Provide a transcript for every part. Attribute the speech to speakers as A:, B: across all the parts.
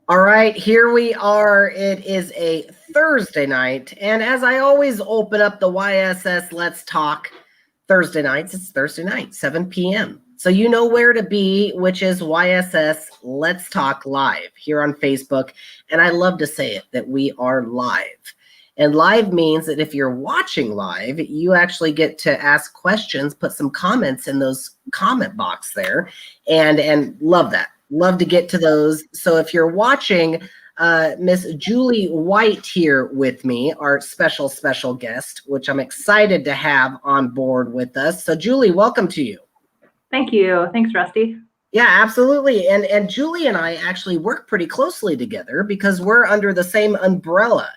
A: All right, here we are. It is a Thursday night. And as I always open up the YSS Let's Talk Thursday nights, it's Thursday night, 7 p.m. So you know where to be, which is YSS Let's Talk Live here on Facebook. And I love to say it that we are live. And live means that if you're watching live, you actually get to ask questions, put some comments in those comment box there, and love that. Love to get to those. So if you're watching, Miss Julie White here with me, our special guest, which I'm excited to have on board with us. So Julie, welcome to you.
B: Thank you. Thanks, Rusty.
A: Yeah, absolutely. And Julie and I actually work pretty closely together because we're under the same umbrella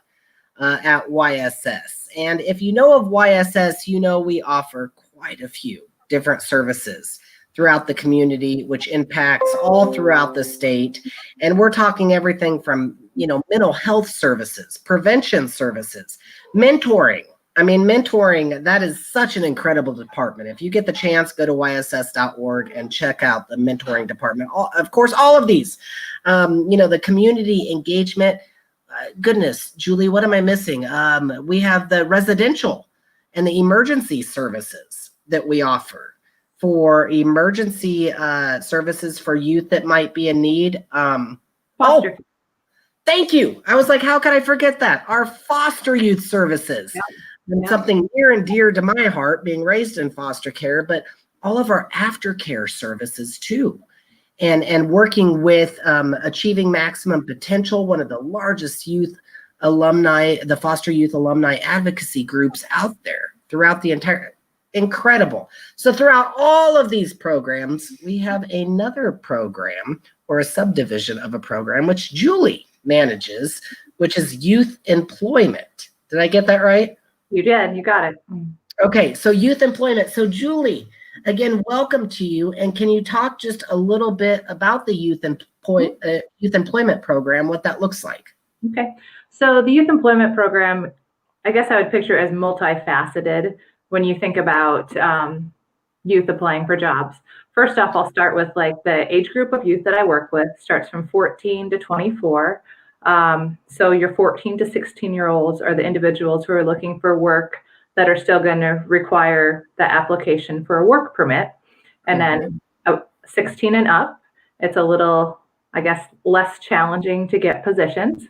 A: at YSS. And if you know of YSS, you know we offer quite a few different services throughout the community, which impacts all throughout the state. And we're talking everything from, mental health services, prevention services, mentoring. I mean, mentoring, that is such an incredible department. If you get the chance, go to yss.org and check out the mentoring department. Of course, all of these, the community engagement. Goodness, Julie, what am I missing? We have the residential and the emergency services that we offer for emergency services for youth that might be in need.
B: Foster.
A: Thank you. I was like, how could I forget that? Our foster youth services.
B: Yep.
A: And something near and dear to my heart, being raised in foster care, but all of our aftercare services too. And working with Achieving Maximum Potential, one of the largest youth alumni, the foster youth alumni advocacy groups out there throughout the entire, incredible. So throughout all of these programs, we have another program or a subdivision of a program, which Julie manages, which is youth employment. Did I get that right?
B: You did. You got it.
A: Okay, so youth employment. So Julie, again, welcome to you. And can you talk just a little bit about the youth employment program, what that looks like?
B: Okay. So the youth employment program, I guess I would picture as multifaceted when you think about youth applying for jobs. First off, I'll start with like the age group of youth that I work with starts from 14 to 24. So your 14 to 16-year-olds are the individuals who are looking for work that are still going to require the application for a work permit. And then 16 and up, it's a little, I guess, less challenging to get positions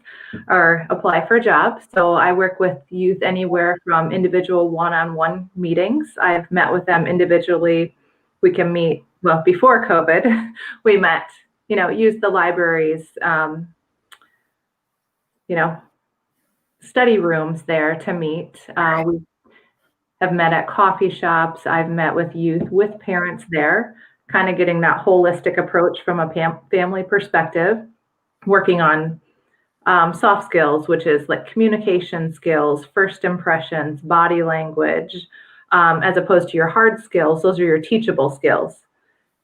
B: or apply for jobs. So I work with youth anywhere from individual one-on-one meetings. I've met with them individually. We can meet, well, before COVID, we met, used the libraries, study rooms there to meet. We have met at coffee shops. I've met with youth with parents there, kind of getting that holistic approach from a family perspective, working on soft skills, which is like communication skills, first impressions, body language, as opposed to your hard skills. Those are your teachable skills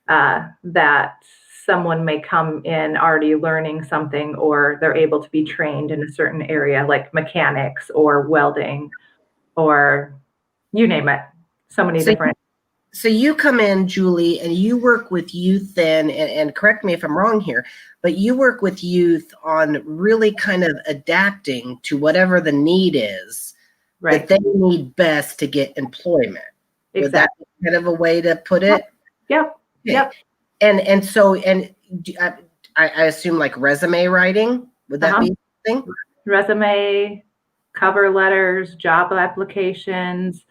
B: that someone may come in already learning something, or they're able to be trained in a certain area like mechanics or welding or you name it. So many different.
A: So you come in, Julie, and you work with youth then, and correct me if I'm wrong here, but you work with youth on really kind of adapting to whatever the need is that they need best to get employment. Exactly. Would that be kind of a way to put it?
B: Yep.
A: Okay.
B: Yep.
A: And so I assume like resume writing, would that be something?
B: Resume, cover letters, job applications.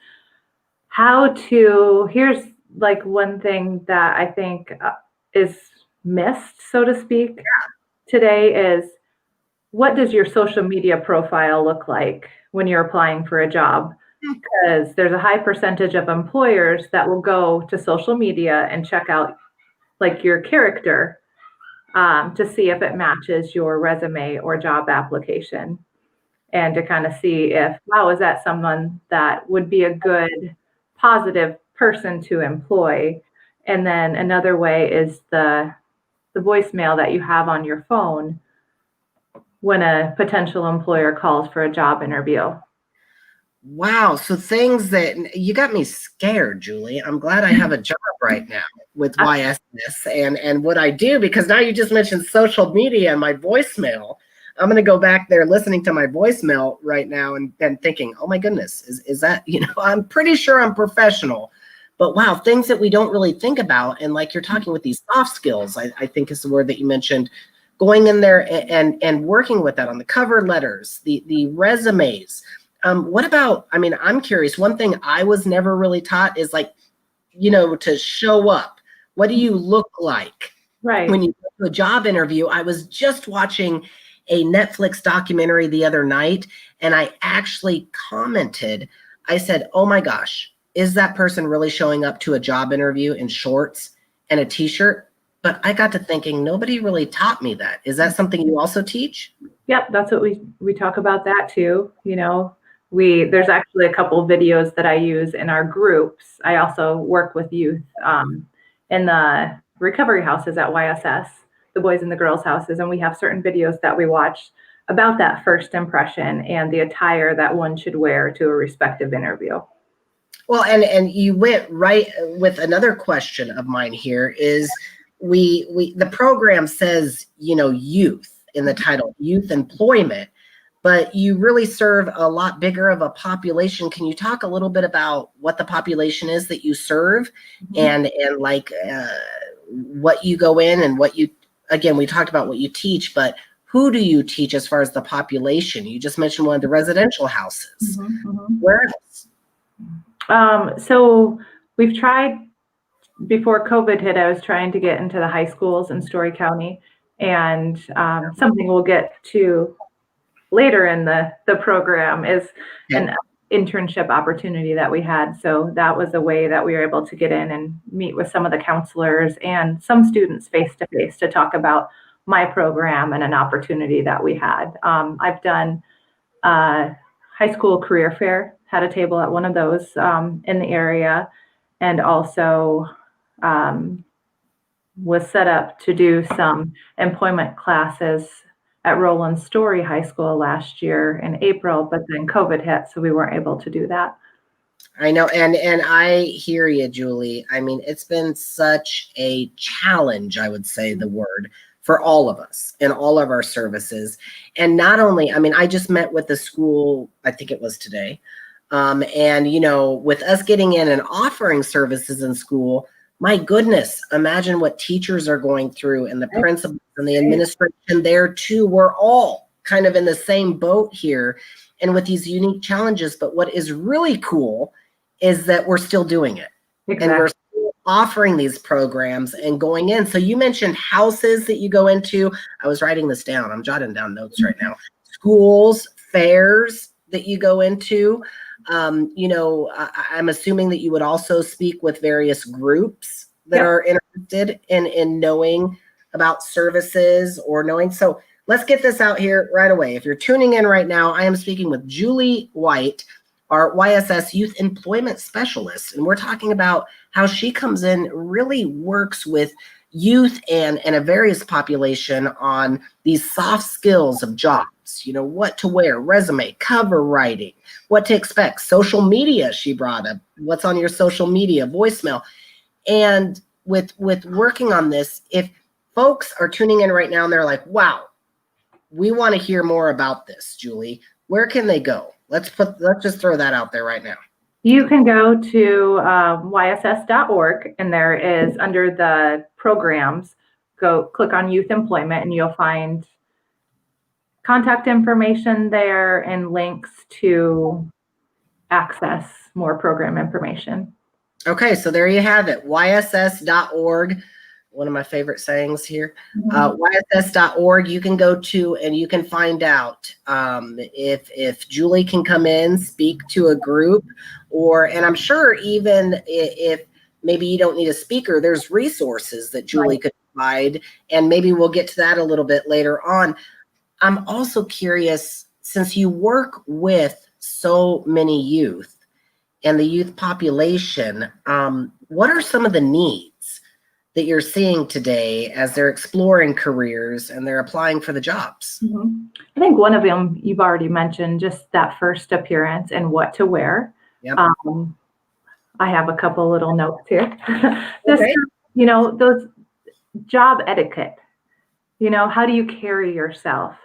B: Here's like one thing that I think is missed, so to speak, today is, what does your social media profile look like when you're applying for a job? Because there's a high percentage of employers that will go to social media and check out like your character to see if it matches your resume or job application, and to kind of see if, wow, is that someone that would be a good, positive person to employ? And then another way is the voicemail that you have on your phone when a potential employer calls for a job interview.
A: Wow. So things that you got me scared, Julie. I'm glad I have a job right now with YSS and what I do, because now you just mentioned social media and my voicemail. I'm going to go back there listening to my voicemail right now and thinking, oh my goodness, is that, I'm pretty sure I'm professional, but wow, things that we don't really think about. And like you're talking with these soft skills, I think is the word that you mentioned, going in there and working with that on the cover letters, the resumes. What about, I mean, I'm curious, one thing I was never really taught is like, to show up. What do you look like
B: Right.
A: when you go to a job interview? I was just watching a Netflix documentary the other night, and I actually commented, I said, oh my gosh, is that person really showing up to a job interview in shorts and a t-shirt? But I got to thinking, nobody really taught me that. Is that something you also teach?
B: Yep, that's what we talk about that too. There's actually a couple of videos that I use in our groups. I also work with youth in the recovery houses at YSS, the boys and the girls houses, and we have certain videos that we watch about that first impression and the attire that one should wear to a respective interview.
A: Well, and you went right with another question of mine here is the program says, youth in the title, youth employment, but you really serve a lot bigger of a population. Can you talk a little bit about what the population is that you serve, and like what you go in and what you, again, we talked about what you teach, but who do you teach as far as the population? You just mentioned one of the residential houses. Where else?
B: So we've tried, before COVID hit, I was trying to get into the high schools in Story County, and something we'll get to later in the program is an internship opportunity that we had. So that was a way that we were able to get in and meet with some of the counselors and some students face to face to talk about my program and an opportunity that we had. I've done high school career fair, had a table at one of those in the area, and also was set up to do some employment classes at Roland Story High School last year in April, but then COVID hit, so we weren't able to do that.
A: I know, and I hear you, Julie. I mean, it's been such a challenge, I would say the word, for all of us in all of our services. And not only, I mean, I just met with the school, I think it was today, and, with us getting in and offering services in school, my goodness, imagine what teachers are going through and the principals and the administration there too. We're all kind of in the same boat here and with these unique challenges. But what is really cool is that we're still doing it. Exactly. And we're still offering these programs and going in. So you mentioned houses that you go into. I was writing this down. I'm jotting down notes right now. Schools, fairs that you go into. I'm assuming that you would also speak with various groups that are interested in knowing about services or knowing. So let's get this out here right away. If you're tuning in right now, I am speaking with Julie White, our YSS Youth Employment Specialist, and we're talking about how she comes in, really works with youth and a various population on these soft skills of jobs, what to wear, resume, cover writing, what to expect, social media, she brought up, what's on your social media, voicemail. And with working on this, if folks are tuning in right now and they're like, wow, we want to hear more about this, Julie, where can they go? Let's just throw that out there right now.
B: You can go to YSS.org, and there is, under the programs, click on youth employment, and you'll find contact information there and links to access more program information.
A: Okay, so there you have it, YSS.org. One of my favorite sayings here. YSS.org, you can go to and you can find out if Julie can come in, speak to a group, and I'm sure even if maybe you don't need a speaker, there's resources that Julie could provide, and maybe we'll get to that a little bit later on. I'm also curious, since you work with so many youth and the youth population, what are some of the needs that you're seeing today as they're exploring careers and they're applying for the jobs?
B: I think one of them you've already mentioned, just that first appearance and what to wear.
A: Yep.
B: I have a couple little notes here. Just,
A: Okay.
B: those job etiquette. How do you carry yourself?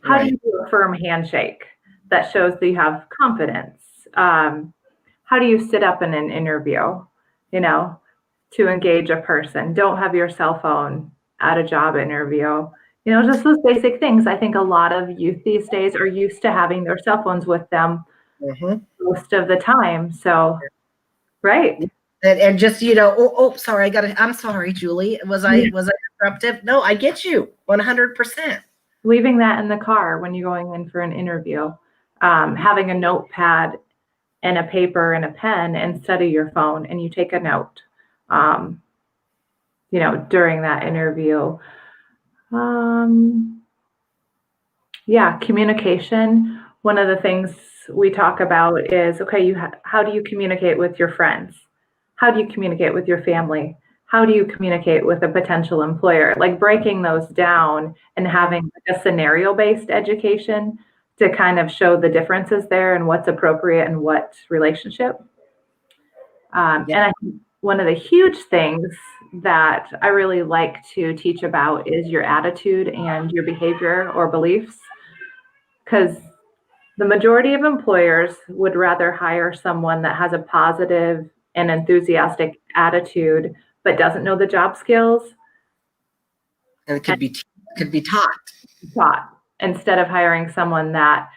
B: How do you do a firm handshake that shows that you have confidence? How do you sit up in an interview, to engage a person? Don't have your cell phone at a job interview. Just those basic things. I think a lot of youth these days are used to having their cell phones with them most of the time. So, right.
A: And just, sorry, I'm sorry, Julie. Was I interruptive? No, I get you 100%.
B: Leaving that in the car when you're going in for an interview, having a notepad and a paper and a pen instead of your phone, and you take a note, during that interview. Communication. One of the things we talk about is, okay, how do you communicate with your friends? How do you communicate with your family? How do you communicate with a potential employer? Like breaking those down and having a scenario-based education to kind of show the differences there and what's appropriate and what relationship. And I think one of the huge things that I really like to teach about is your attitude and your behavior or beliefs, because the majority of employers would rather hire someone that has a positive and enthusiastic attitude but doesn't know the job skills.
A: And it could be taught
B: instead of hiring someone that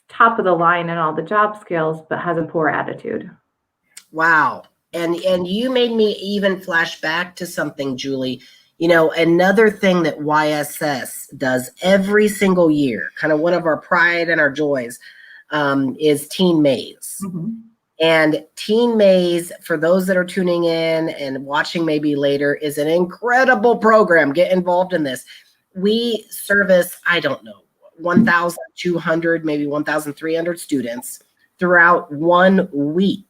B: top of the line in all the job skills but has a poor attitude.
A: Wow. And you made me even flash back to something, Julie. Another thing that YSS does every single year, kind of one of our pride and our joys, is Teen Maze. And Teen Maze, for those that are tuning in and watching maybe later, is an incredible program. Get involved in this. We service, 1,200, maybe 1,300 students throughout 1 week.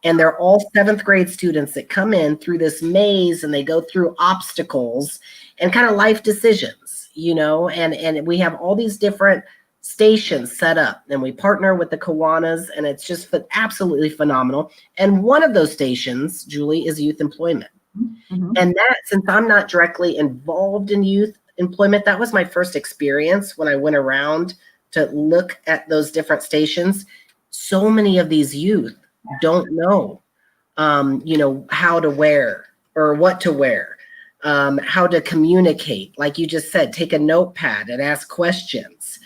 A: And they're all 7th grade students that come in through this maze, and they go through obstacles and kind of life decisions, and we have all these different stations set up, and we partner with the Kiwanis, and it's just absolutely phenomenal. And one of those stations, Julie, is youth employment. And that, since I'm not directly involved in youth employment, that was my first experience when I went around to look at those different stations. So many of these youth don't know, how to wear or what to wear, how to communicate. Like you just said, take a notepad and ask questions,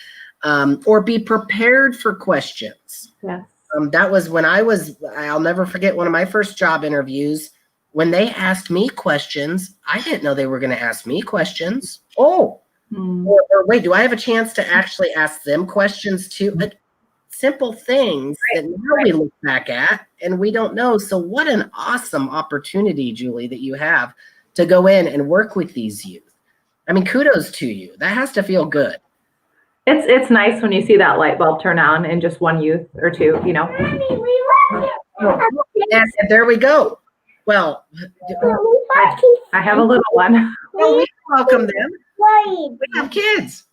A: or be prepared for questions.
B: Yes.
A: That was when I'll never forget one of my first job interviews. When they asked me questions, I didn't know they were going to ask me questions. Or wait, do I have a chance to actually ask them questions too? Simple things that now we look back at and we don't know. So what an awesome opportunity, Julie, that you have to go in and work with these youth. I mean, kudos to you. That has to feel good.
B: It's nice when you see that light bulb turn on in just one youth or two,
A: And there we go. Well,
B: I have a little one.
A: Well, we can welcome them. We have kids.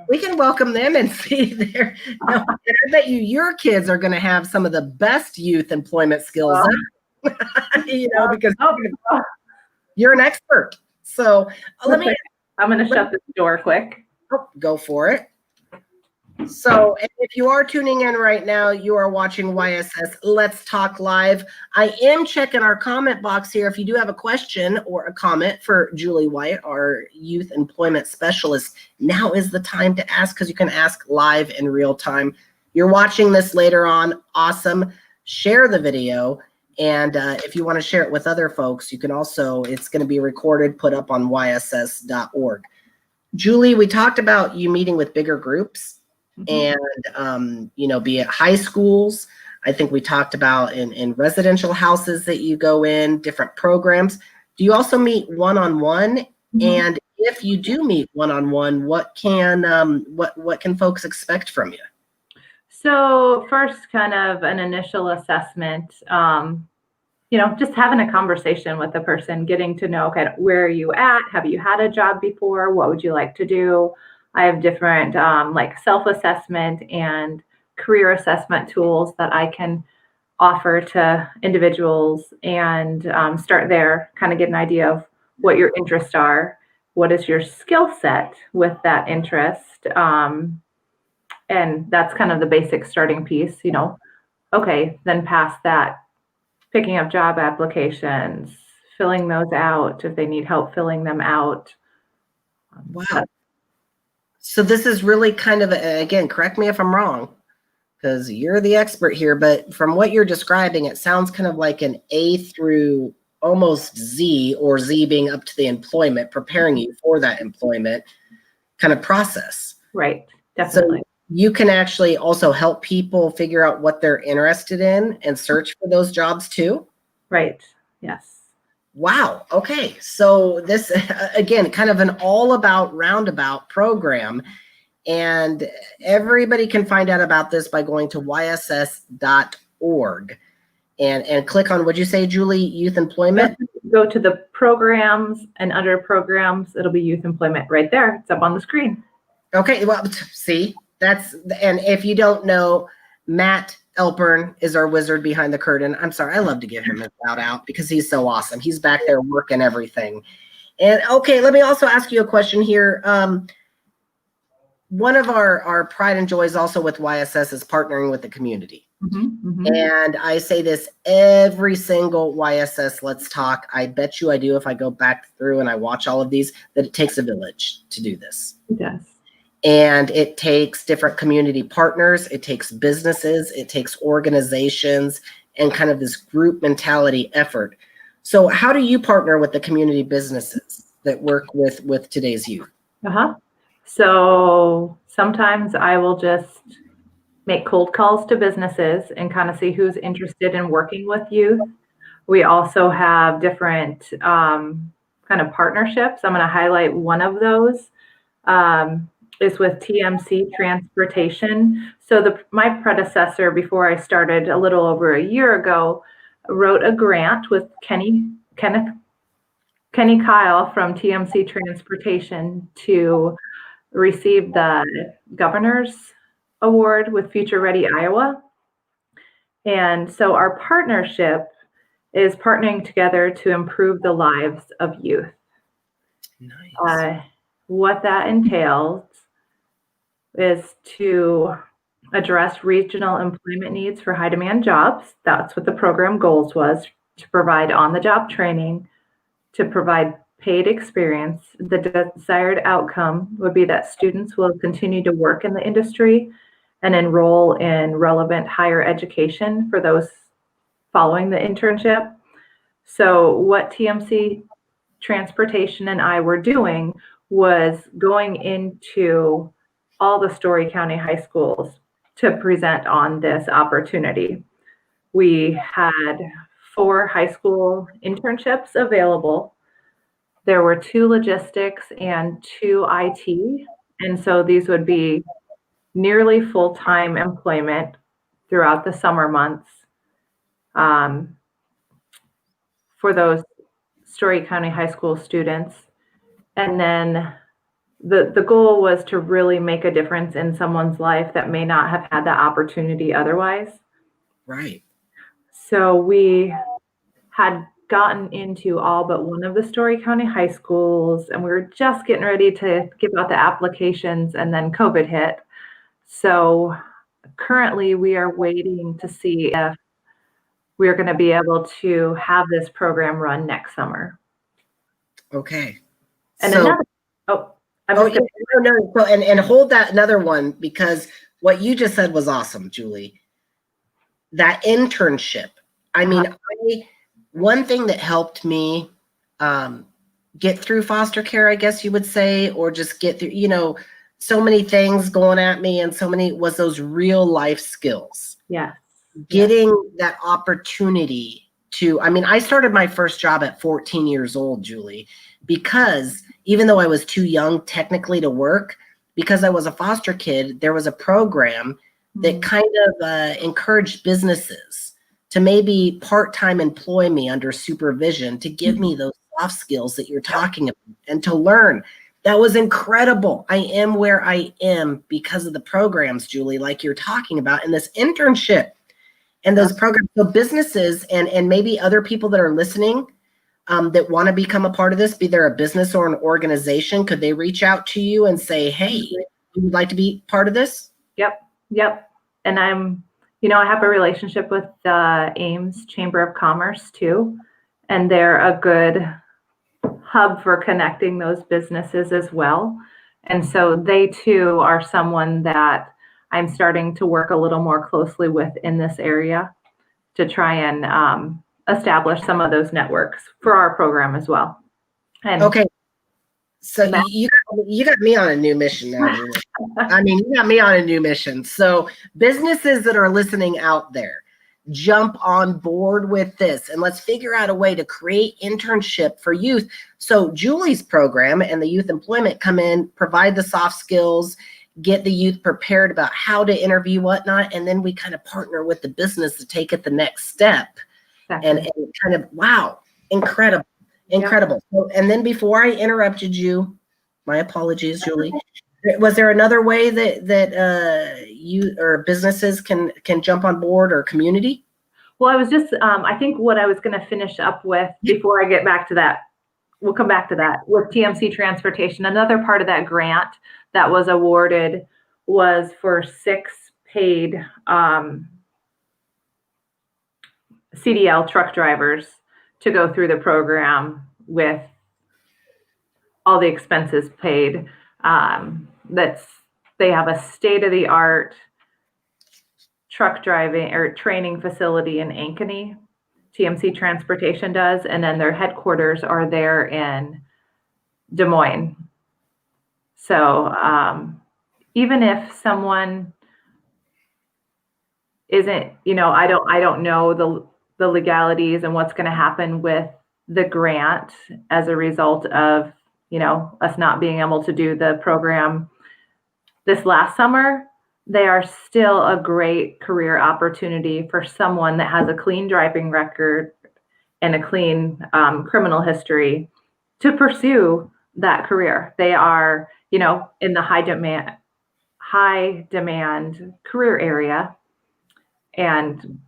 A: We can welcome them and see their. I bet your kids are going to have some of the best youth employment skills, because you're an expert. So
B: I'm going to shut this door quick.
A: Go for it. So if you are tuning in right now, you are watching YSS Let's Talk Live. I am checking our comment box here. If you do have a question or a comment for Julie White, our youth employment specialist, now is the time to ask, because you can ask live in real time. You're watching this later on. Awesome. Share the video. And if you want to share it with other folks, you can also, it's going to be recorded, put up on yss.org. Julie, we talked about you meeting with bigger groups. And, be it high schools. I think we talked about in residential houses that you go in, different programs. Do you also meet one-on-one? And if you do meet one-on-one, what can folks expect from you?
B: So first, kind of an initial assessment. just having a conversation with the person, getting to know, okay, where are you at? Have you had a job before? What would you like to do? I have different like self-assessment and career assessment tools that I can offer to individuals and start there, kind of get an idea of what your interests are, what is your skill set with that interest. And that's kind of the basic starting piece, okay, then past that, picking up job applications, filling those out if they need help filling them out.
A: Wow. So this is really kind of, again, correct me if I'm wrong, because you're the expert here, but from what you're describing, it sounds kind of like an A through almost Z, or Z being up to the employment, preparing you for that employment kind of process.
B: Right, definitely.
A: So you can actually also help people figure out what they're interested in and search for those jobs too?
B: Right, yes.
A: Wow. Okay. So this, again, kind of an all about roundabout program. And everybody can find out about this by going to yss.org and click on, what'd you say, Julie, youth employment?
B: Go to the programs, and under programs, it'll be youth employment right there. It's up on the screen.
A: Okay. Well, see, and if you don't know, Matt Elpern is our wizard behind the curtain. I'm sorry, I love to give him a shout out because he's so awesome. He's back there working everything. And okay, let me also ask you a question here. One of our pride and joys also with YSS is partnering with the community. And I say this every single YSS Let's Talk. I bet you I do, if I go back through and I watch all of these, that it takes a village to do this.
B: It does.
A: And it takes different community partners, it takes businesses, it takes organizations, and kind of this group mentality effort. So how do you partner with the community businesses that work with today's youth?
B: So sometimes I will just make cold calls to businesses and kind of see who's interested in working with youth. We also have different kind of partnerships. I'm going to highlight one of those. Is with TMC Transportation. So my predecessor, before I started a little over a year ago, wrote a grant with Kenny Kyle from TMC Transportation to receive the Governor's Award with Future Ready Iowa. And so our partnership is partnering together to improve the lives of youth.
A: Nice.
B: What that entails is to address regional employment needs for high demand jobs. That's what the program goals was, to provide on-the-job training, to provide paid experience. The desired outcome would be that students will continue to work in the industry and enroll in relevant higher education for those following the internship. So what TMC Transportation and I were doing was going into all the Story County high schools to present on this opportunity. We had 4 high school internships available. There were 2 logistics and 2 IT. And so these would be nearly full-time employment throughout the summer months for those Story County high school students. And then the goal was to really make a difference in someone's life that may not have had that opportunity otherwise.
A: Right.
B: So we had gotten into all but one of the Story County high schools, and we were just getting ready to give out the applications, and then COVID hit. So currently we are waiting to see if we're going to be able to have this program run next summer.
A: Okay.
B: And
A: so, and hold that another one, because what you just said was awesome, Julie. That internship. I mean, one thing that helped me get through foster care, I guess you would say, or just get through, so many things going at me, and was those real life skills.
B: Yeah.
A: Getting that opportunity to, I started my first job at 14 years old, Julie, because even though I was too young technically to work, because I was a foster kid, there was a program that kind of encouraged businesses to maybe part-time employ me under supervision to give me those soft skills that you're talking about and to learn. That was incredible. I am where I am because of the programs, Julie, like you're talking about, and this internship and those programs. So businesses and maybe other people that are listening that want to become a part of this, be there a business or an organization, could they reach out to you and say, hey, you would like to be part of this?
B: Yep. And I have a relationship with the Ames Chamber of Commerce too, and they're a good hub for connecting those businesses as well. And so they too are someone that I'm starting to work a little more closely with in this area to try and establish some of those networks for our program as well. And
A: okay. So you got me on a new mission now, Julie. I mean, you got me on a new mission. So businesses that are listening out there, jump on board with this and let's figure out a way to create internship for youth. So Julie's program and the youth employment come in, provide the soft skills, get the youth prepared about how to interview, whatnot, and then we kind of partner with the business to take it the next step. And kind of, wow, incredible. Incredible. So, and then before I interrupted you, my apologies, Julie. Was there another way that you or businesses can jump on board, or community?
B: Well, I was just, I think what I was going to finish up with before I get back to that, we'll come back to that, with TMC Transportation. Another part of that grant that was awarded was for 6 paid CDL truck drivers to go through the program with all the expenses paid. They have a state-of-the-art truck driving or training facility in Ankeny. TMC Transportation does, and then their headquarters are there in Des Moines. So even if someone isn't, I don't know the legalities and what's going to happen with the grant as a result of, us not being able to do the program this last summer, they are still a great career opportunity for someone that has a clean driving record and a clean criminal history to pursue that career. They are, in the high demand career area, and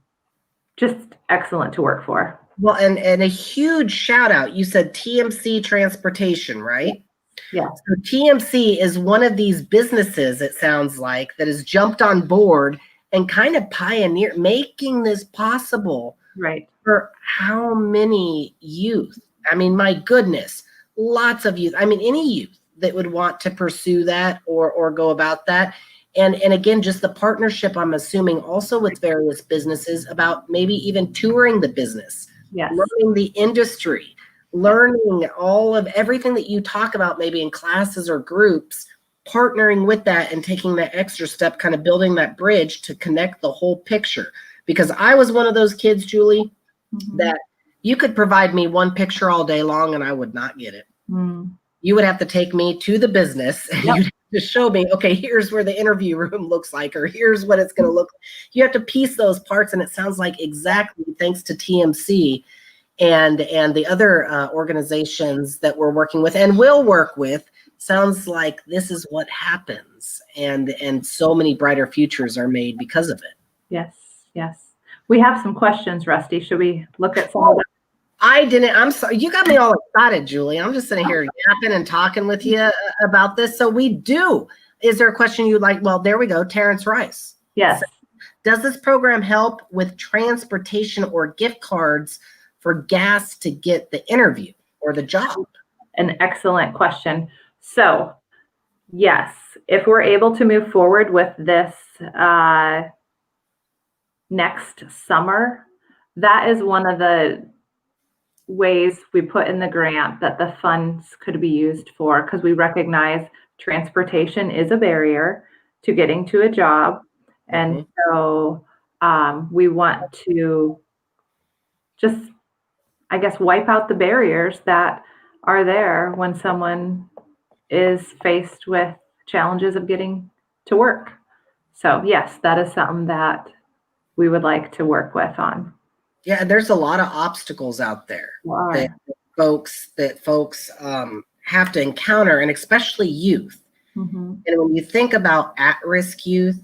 B: just excellent to work for.
A: Well, and a huge shout out. You said TMC Transportation, right?
B: Yeah.
A: So TMC is one of these businesses, it sounds like, that has jumped on board and kind of pioneered making this possible.
B: Right.
A: For how many youth? I mean, my goodness, lots of youth. I mean, any youth that would want to pursue that or go about that. And again, just the partnership, I'm assuming, also with various businesses about maybe even touring the business, learning the industry, learning all of everything that you talk about maybe in classes or groups, partnering with that and taking that extra step, kind of building that bridge to connect the whole picture. Because I was one of those kids, Julie, that you could provide me one picture all day long and I would not get it. You would have to take me to the business and you'd have to show me, okay, here's where the interview room looks like, or here's what it's going to look like. You have to piece those parts, and it sounds like exactly thanks to TMC and the other organizations that we're working with and will work with, sounds like this is what happens, and so many brighter futures are made because of it.
B: Yes. We have some questions, Rusty. Should we look at some of them?
A: I didn't. I'm sorry. You got me all excited, Julie. I'm just sitting here yapping and talking with you about this. So we do. Is there a question you'd like? Well, there we go. Terrence Rice.
B: Yes.
A: Does this program help with transportation or gift cards for gas to get the interview or the job?
B: An excellent question. So, yes, if we're able to move forward with this next summer, that is one of the ways we put in the grant that the funds could be used for, because we recognize transportation is a barrier to getting to a job. And so we want to just, I guess, wipe out the barriers that are there when someone is faced with challenges of getting to work. So yes, that is something that we would like to work with on.
A: Yeah, there's a lot of obstacles out there that folks have to encounter, and especially youth.
B: Mm-hmm.
A: And when you think about at-risk youth,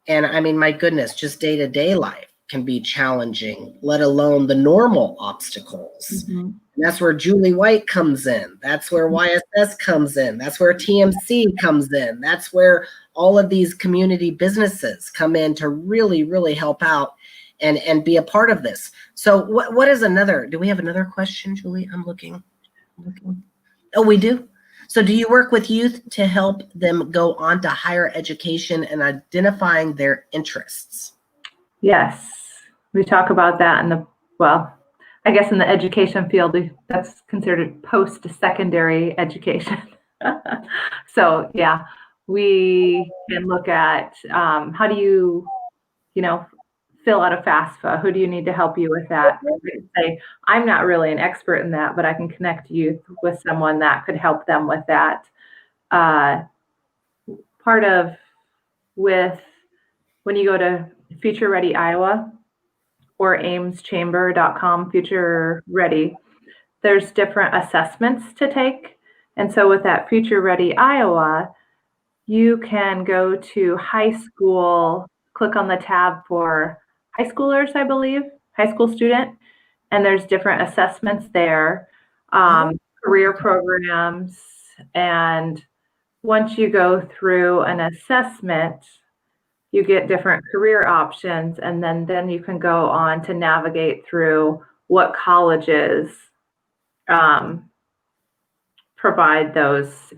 A: and I mean, my goodness, just day-to-day life can be challenging, let alone the normal obstacles.
B: Mm-hmm.
A: And that's where Julie White comes in. That's where YSS comes in. That's where TMC comes in. That's where all of these community businesses come in to really, really help out and be a part of this. So what is another, do we have another question, Julie? I'm looking. Oh, we do? So do you work with youth to help them go on to higher education and identifying their interests?
B: Yes, we talk about that in the, well, I guess in the education field, that's considered post-secondary education. So yeah, we can look at how do you, fill out a FAFSA? Who do you need to help you with that? I can say, I'm not really an expert in that, but I can connect youth with someone that could help them with that. Part of with when you go to Future Ready Iowa or aimschamber.com, Future Ready, there's different assessments to take. And so with that Future Ready Iowa, you can go to high school, click on the tab for high schoolers, I believe, high school student, and there's different assessments there, career programs, and once you go through an assessment, you get different career options, and then you can go on to navigate through what colleges provide those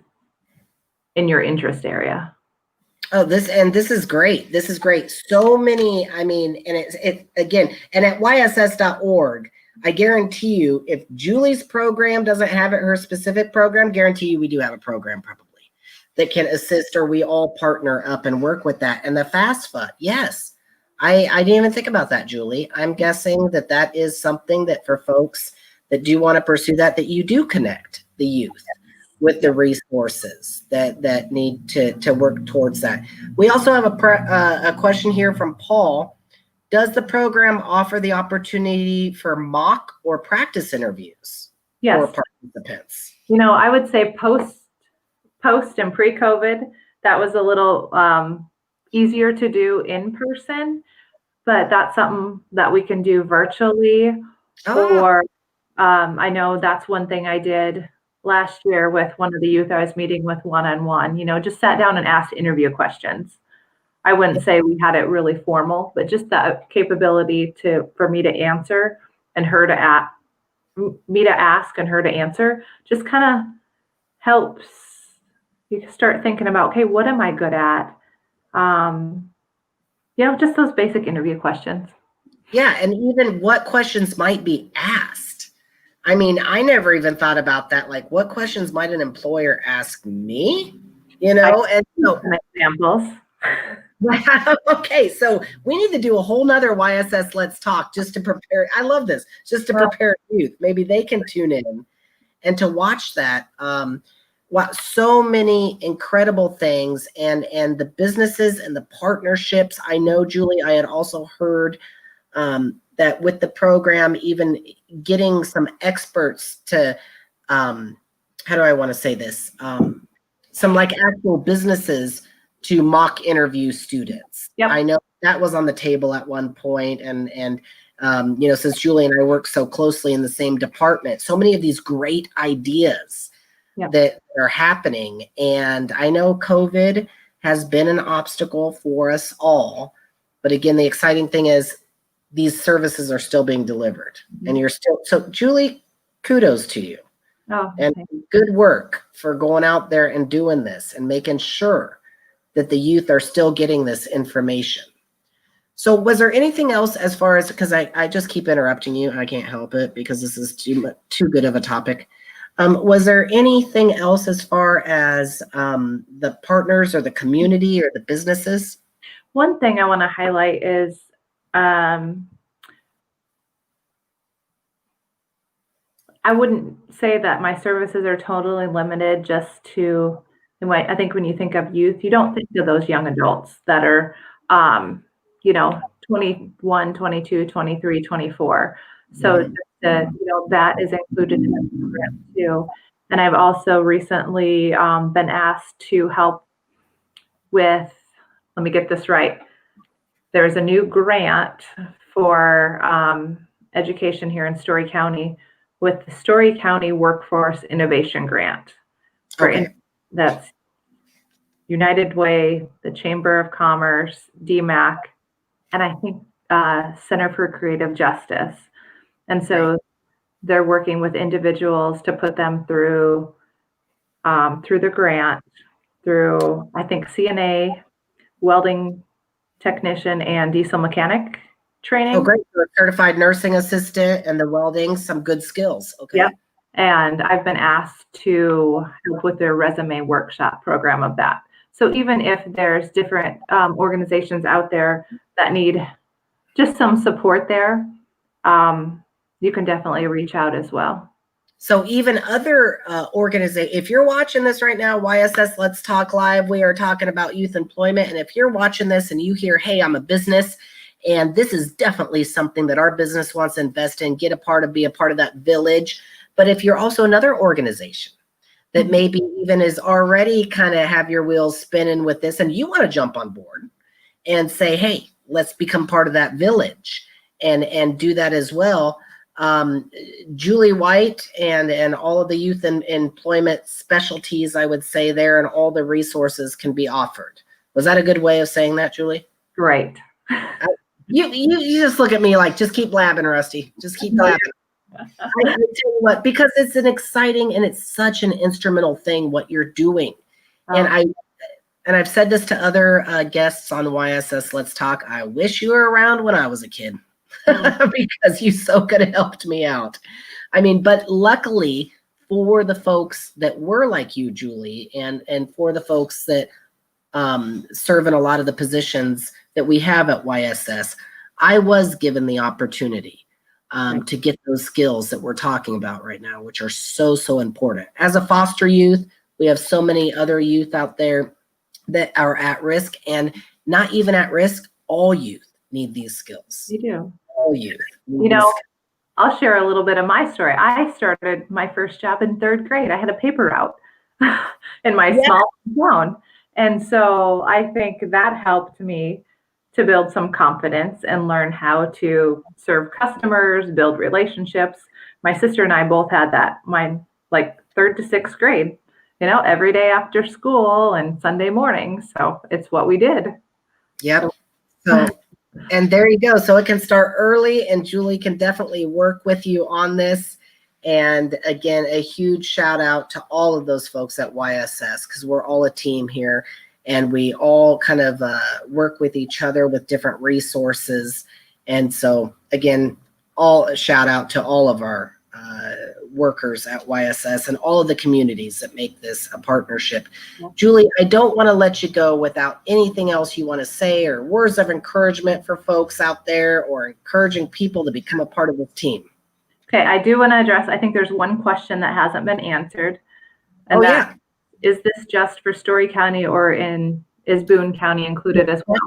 B: in your interest area.
A: Oh, this is great. This is great. So many, I mean, and it again, and at yss.org, I guarantee you, if Julie's program doesn't have it, her specific program, guarantee you we do have a program probably that can assist, or we all partner up and work with that. And the FAFSA, yes. I didn't even think about that, Julie. I'm guessing that is something that for folks that do want to pursue that you do connect the youth with the resources that need to work towards that. We also have a question here from Paul. Does the program offer the opportunity for mock or practice interviews for participants?
B: I would say post and pre-COVID, that was a little easier to do in person, but that's something that we can do virtually. Or I know that's one thing I did last year with one of the youth I was meeting with one-on-one, just sat down and asked interview questions. I wouldn't say we had it really formal, but just that capability for me to answer and her to ask and her to answer just kind of helps you start thinking about, okay, what am I good at? Just those basic interview questions.
A: Yeah, and even what questions might be asked. I mean, I never even thought about that. Like, what questions might an employer ask me? And so
B: examples.
A: Okay, so we need to do a whole nother YSS Let's Talk just to prepare. I love this, just to prepare youth. Maybe they can tune in and to watch that. So many incredible things, and the businesses and the partnerships. I know, Julie, I had also heard that with the program, even getting some experts to, how do I want to say this? Some like actual businesses to mock interview students.
B: Yep.
A: I know that was on the table at one point, and since Julie and I work so closely in the same department, so many of these great ideas that are happening. And I know COVID has been an obstacle for us all, but again, the exciting thing is these services are still being delivered, and you're still, so Julie, kudos to you. And good work for going out there and doing this and making sure that the youth are still getting this information. So was there anything else as far as, because I just keep interrupting you, I can't help it because this is too good of a topic. Was there anything else as far as the partners or the community or the businesses?
B: One thing I want to highlight is I wouldn't say that my services are totally limited just to, I think when you think of youth, you don't think of those young adults that are, 21, 22, 23, 24. So just to, that is included in the program too. And I've also recently been asked to help with, let me get this right. There's a new grant for education here in Story County with the Story County Workforce Innovation Grant. That's United Way, the Chamber of Commerce, DMAC, and I think Center for Creative Justice. And so they're working with individuals to put them through the grant, through, I think, CNA, welding technician, and diesel mechanic training.
A: Oh, great. So a certified nursing assistant and the welding, some good skills. Okay.
B: Yep. And I've been asked to help with their resume workshop program of that. So even if there's different organizations out there that need just some support there, you can definitely reach out as well.
A: So even other organizations, if you're watching this right now, YSS Let's Talk Live, we are talking about youth employment. And if you're watching this and you hear, hey, I'm a business, and this is definitely something that our business wants to invest in, be a part of that village. But if you're also another organization that maybe even is already kind of have your wheels spinning with this, and you want to jump on board and say, hey, let's become part of that village and do that as well. Julie White and all of the youth and employment specialties, I would say there, and all the resources can be offered. Was that a good way of saying that, Julie?
B: Great.
A: You just look at me like, just keep blabbing, Rusty. Just keep blabbing. I tell you what, because it's an exciting and it's such an instrumental thing what you're doing. And I've said this to other guests on YSS Let's Talk. I wish you were around when I was a kid because you so could have helped me out. I mean, but luckily for the folks that were like you, Julie, and for the folks that serve in a lot of the positions that we have at YSS, I was given the opportunity to get those skills that we're talking about right now, which are so, so important. As a foster youth, we have so many other youth out there that are at risk, and not even at risk, all youth need these skills.
B: You do.
A: All youth.
B: I'll share a little bit of my story. I started my first job in 3rd grade. I had a paper route in my small town. And so I think that helped me to build some confidence and learn how to serve customers, build relationships. My sister and I both had that, like 3rd to 6th grade, every day after school and Sunday mornings. So it's what we did.
A: Yep. So, and there you go. So it can start early, and Julie can definitely work with you on this. And again, a huge shout out to all of those folks at YSS, because we're all a team here. And we all kind of work with each other with different resources. And so, again, all a shout out to all of our workers at YSS and all of the communities that make this a partnership. Yeah. Julie, I don't want to let you go without anything else you want to say, or words of encouragement for folks out there, or encouraging people to become a part of this team.
B: Okay, I do want to address, I think there's one question that hasn't been answered. And is this just for Story County, or is Boone County included as well?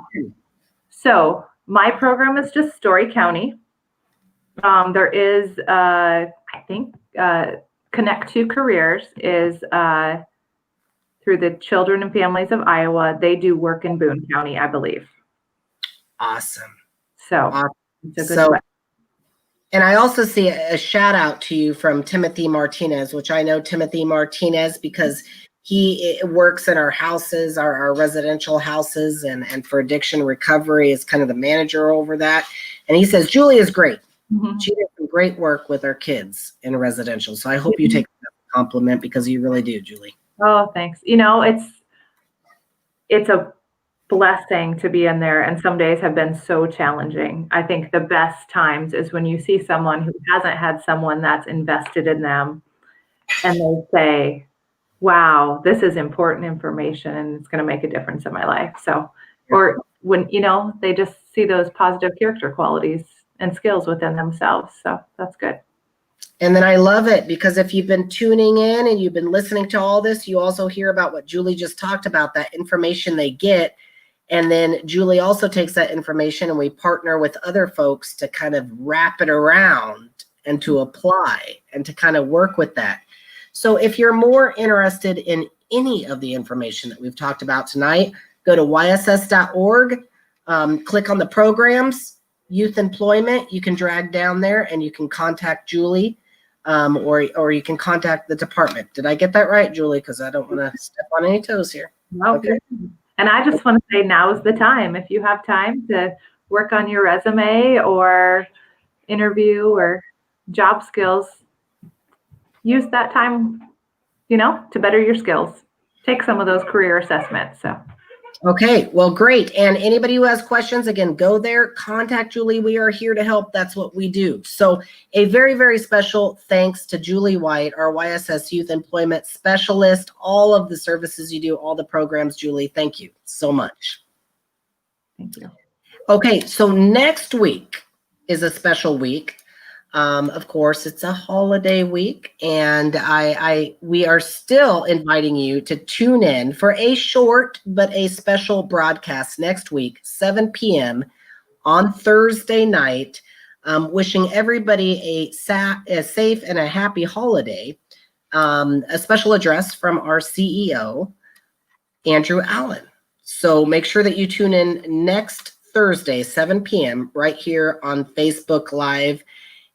B: So my program is just Story County. There is, I think, Connect to Careers is through the Children and Families of Iowa. They do work in Boone County, I believe.
A: Awesome.
B: So it's a good question.
A: And I also see a shout out to you from Timothy Martinez, which I know Timothy Martinez because he works in our houses, our residential houses, and for addiction recovery is kind of the manager over that. And he says, Julie is great. Mm-hmm. She did some great work with our kids in residential. So I hope you take that compliment, because you really do, Julie.
B: Oh, thanks. It's a blessing to be in there, and some days have been so challenging. I think the best times is when you see someone who hasn't had someone that's invested in them, and they say, wow, this is important information and it's going to make a difference in my life. So, or when, they just see those positive character qualities and skills within themselves. So that's good.
A: And then I love it, because if you've been tuning in and you've been listening to all this, you also hear about what Julie just talked about, that information they get. And then Julie also takes that information and we partner with other folks to kind of wrap it around and to apply and to kind of work with that. So if you're more interested in any of the information that we've talked about tonight, go to yss.org, click on the programs, youth employment, you can drag down there and you can contact Julie, or you can contact the department. Did I get that right, Julie? Because I don't want to step on any toes here.
B: No,
A: Okay.
B: And I just want to say now's the time. If you have time to work on your resume or interview or job skills, use that time, to better your skills. Take some of those career assessments. So.
A: Okay, well, great. And anybody who has questions, again, go there, contact Julie. We are here to help. That's what we do. So a very, very special thanks to Julie White, our YSS Youth Employment Specialist, all of the services you do, all the programs, Julie. Thank you so much.
B: Thank you.
A: Okay, so next week is a special week. Of course, it's a holiday week, and we are still inviting you to tune in for a short but a special broadcast next week, 7 p.m. on Thursday night. Wishing everybody a safe and a happy holiday. A special address from our CEO, Andrew Allen. So make sure that you tune in next Thursday, 7 p.m. right here on Facebook Live.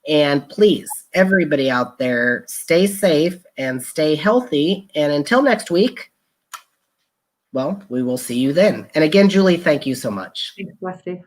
A: And please, everybody out there, stay safe and stay healthy. And until next week, well, we will see you then. And again, Julie, thank you so much.
B: Thanks, Westy.